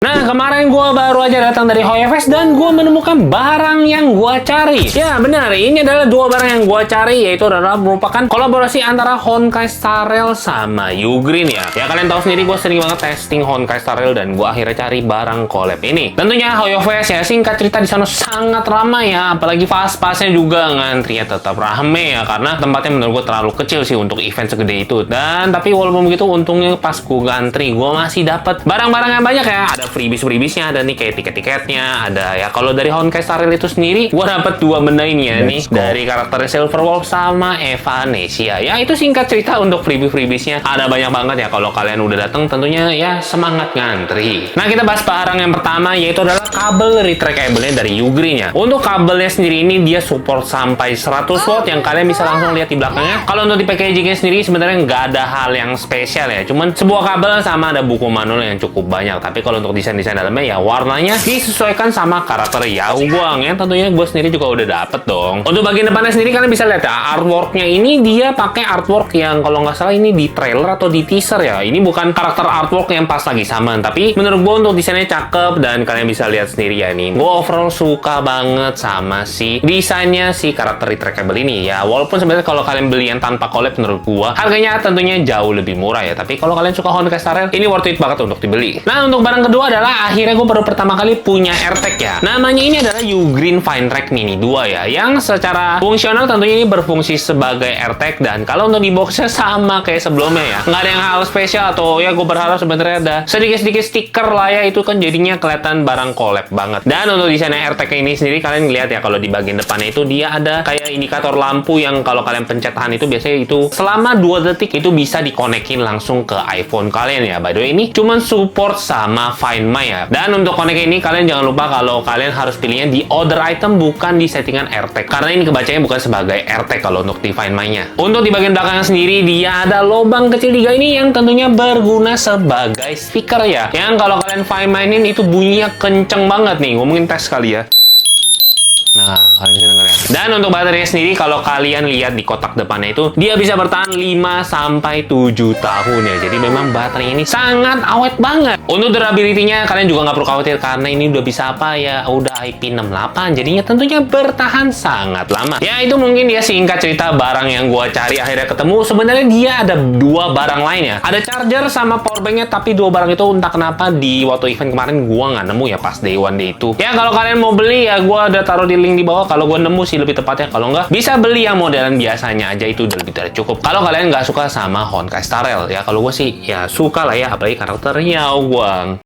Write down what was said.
Nah, kemarin gue baru aja datang dari HoYoFest dan gue menemukan barang yang gue cari. Ya, benar. Ini adalah dua barang yang gue cari, yaitu adalah merupakan kolaborasi antara Honkai Star Rail sama Ugreen ya. Ya, kalian tahu sendiri gue sering banget testing Honkai Star Rail dan gue akhirnya cari barang collab ini. Tentunya HoYoFest ya, singkat cerita di sana sangat ramai ya, apalagi fast-passnya juga ngantrinya tetap rame ya, karena tempatnya menurut gue terlalu kecil sih untuk event segede itu. Dan tapi walaupun begitu, untungnya pas gue ngantri, gue masih dapat barang-barang yang banyak ya. Ada freebies-freebiesnya, ada nih kayak tiket-tiketnya, ada ya. Kalau dari Honkai Star Rail itu sendiri, gue dapat dua benda ini ya nih, dari karakter Silver Wolf sama Evanesia. Ya, itu singkat cerita untuk freebie-freebiesnya. Ada banyak banget ya. Kalau kalian udah datang, tentunya ya semangat ngantri. Nah, kita bahas barang yang pertama, yaitu adalah kabel retractable-nya dari Ugreen ya. Untuk kabelnya sendiri ini dia support sampai 100 watt yang kalian bisa langsung lihat di belakangnya. Kalau untuk di packagingnya sendiri sebenarnya nggak ada hal yang spesial ya. Cuman sebuah kabel sama ada buku manual yang cukup banyak. Tapi kalau untuk desain-desain dalamnya ya warnanya disesuaikan sama karakter Yao Guang ya. Tentunya gue sendiri juga udah dapet dong. Untuk bagian depannya sendiri kalian bisa lihat ya, artworknya ini dia pakai artwork yang kalau nggak salah ini di trailer atau di teaser ya. Ini bukan karakter artwork yang pas lagi saman. Tapi menurut gue untuk desainnya cakep dan kalian bisa lihat sendiri ya ini. Gue overall suka banget sama si desainnya si karakter retractable ini ya. Walaupun sebenarnya kalau kalian beli yang tanpa collab menurut gue harganya tentunya jauh lebih murah ya. Tapi kalau kalian suka Honkai Star Rail, ini worth it banget untuk dibeli. Nah, untuk barang kedua adalah akhirnya gue baru pertama kali punya AirTag ya. Namanya ini adalah Ugreen Fine Track Mini 2 ya. Yang secara fungsional tentunya ini berfungsi sebagai AirTag dan kalau untuk di boxnya sama kayak sebelumnya ya. Nggak ada yang hal spesial atau ya gue berharap sebenarnya ada sedikit-sedikit stiker lah ya. Itu kan jadinya kelihatan barang collab banget. Dan untuk desainnya AirTag ini sendiri kalian lihat ya, kalau di bagian depannya itu dia ada kayak indikator lampu yang kalau kalian pencet tahan itu biasanya itu selama 2 detik itu bisa dikonekin langsung ke iPhone kalian ya. By the way, ini cuman support sama Find My ya. Dan untuk connect ini kalian jangan lupa kalau kalian harus pilihnya di order item bukan di settingan AirTag, karena ini kebacanya bukan sebagai AirTag kalau untuk di Find My-nya. Untuk di bagian belakangnya sendiri dia ada lubang kecil 3 ini yang tentunya berguna sebagai speaker ya. Yang kalau kalian Find My-in itu bunyinya kenceng banget nih. Ngomongin tes kali ya. Nah, kalian bisa denger ya. Dan untuk baterainya sendiri kalau kalian lihat di kotak depannya itu dia bisa bertahan 5-7 tahun ya. Jadi memang baterainya ini sangat awet banget. Untuk durability-nya kalian juga nggak perlu khawatir karena ini udah bisa apa ya, udah IP68. Jadinya tentunya bertahan sangat lama. Ya, itu mungkin dia singkat cerita barang yang gua cari akhirnya ketemu. Sebenarnya dia ada dua barang lain ya. Ada charger sama powerbank-nya, tapi dua barang itu entah kenapa di waktu event kemarin gua nggak nemu ya pas day one day itu. Ya, kalau kalian mau beli ya gua udah taruh di link di bawah. Kalau gue nemu sih lebih tepatnya, kalau nggak bisa beli yang modelan biasanya aja, itu udah lebih dari cukup. Kalau kalian nggak suka sama Honkai Star Rail ya, kalau gue sih ya suka lah ya, apalagi karakternya Yao Guang.